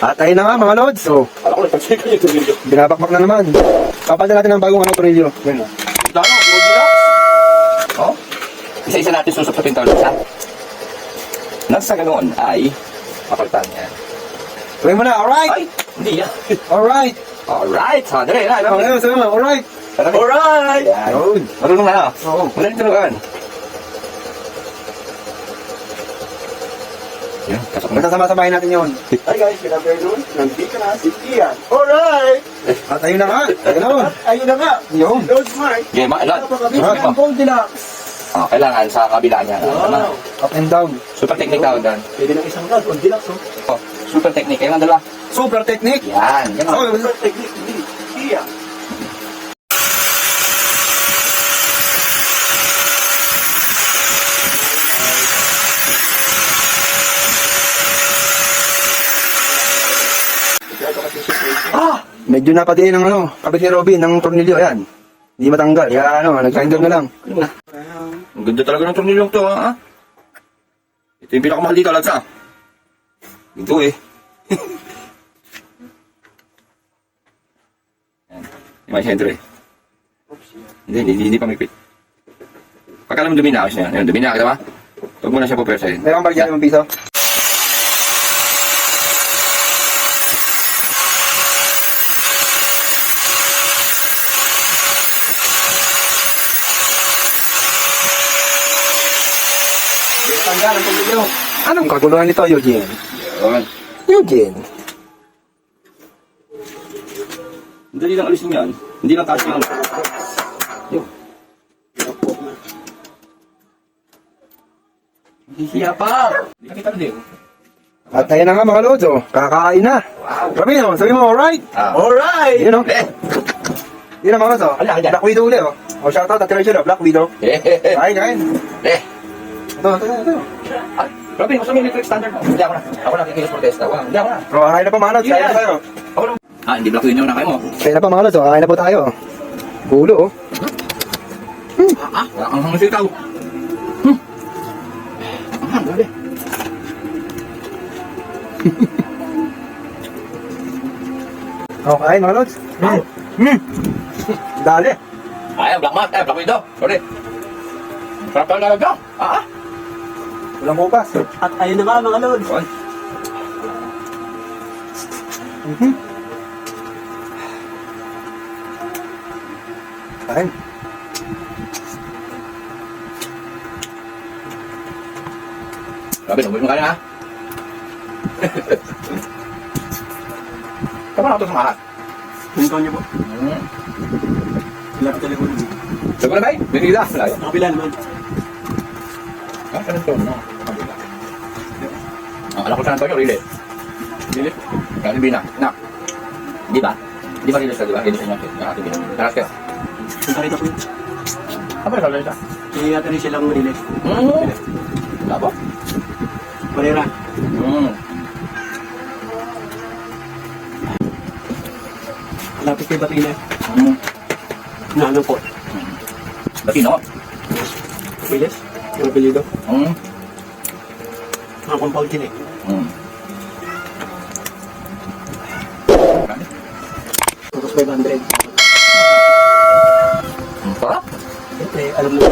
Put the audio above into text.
At ayun na nga mga lods. So, Ako nagpag-check kayo ito video. binabakbak na naman. Papalitan natin ng bagong tornilyo. Yan o. Dano, huwag nila. Oh? Isa-isa natin susuputin ito, Lisa. Nang sa ganoon ay papalitan niya. Tuloy mo na, alright? Ay, hindi yan. Alright. Alright, ha, dali na. Okay, sabi mo, alright. Alright! Yun. Marunong na, Oo. Wala rin turuan. Yan, pasok na. Magsasama-samahin natin yun. Hi guys, good afternoon. Nandito na si Ian. Alright! At ayun na nga. Ayun na. Ayun na nga. Yun. Lord Smart. Okay, ilan? Napakabit Alright. ng Goldilocks. Ah, kailangan sa kabila niya. Wow. Up and down. Super technique tawag doon. Pwede ng isang rod. Goldilocks, oh. Oh, super technique. Kailangan dalawa. Super technique. Yan, yan. Oh, Super technique ni Ian. medyo napatiin ng kabit ni Robin ng tornilyo. Ayan. Hindi matanggal. Kaya nag-grinder na lang. Ang ganda talaga ng tornilyong to, ha? Ito yung pinakamahal dito, Lagsa. Ito eh. Yan. May sentro eh. Hindi pa may quit. Pagka alam mo dumi na, ayos na yan. Ayun, dumi na, kita ba? Huwag mo na siya pupersahin. Meron ba dyan 5 piso? Tanggal ang tornilyo. Anong kaguluhan nito, Eugene? Yun. Eugene. Dali lang alisin yan. Hindi lang taas yan. Yun. Hihiya pa. Hindi ka kita din. At ayun na nga mga lods. Kakain na. Robin, sabi mo, alright? Alright! Yun o. Eh. Yun ang mga lods. Ala, ala. Black Widow ulit. Shoutout at treasure. Black Widow. Kain, kain. Eh. Ito. Ay, Robin, gusto mo yung electric standard mo? Hindi ako na. Ako na kikilos protesta. Hindi ako na. Kain na pa mga lods. Kain na tayo. Ako na. Ah, hindi black yun na kayo mo. Kain na pa mga lods. Kain na po tayo. Gulo oh. Ang hangas ikaw. Dali. Okay, mga lods. Dali. Ay, black mat. Black widow. Sorry. Sarap ka talaga. Walang bukas. At ayun na nga mga Lods. Ay. Kain. Robin, umuwi mo ka na ha. Kapan ako ito sa mahat? Hintaw niyo po. Lapit talaga ko naman. Sabi na ba? May nila. Malayo. Nakapila naman. Ah, ganun to, no? Alam ko saan ito yung really. Really? Kaya bina. Na. Di ba? Di ba rilis ka, di ba? Rilis niya. Yung ating bina. Taras kayo. Punta rito po yun. Apa yung rilis ka? Kaya yata rin silang manilis. Wala ba? Parera. Lapit kay Batina. Ano po? Latino? Pilis? Yung apelido? Mga compound yun eh. Tapos 500. Sarap? Siyempre, alam mo.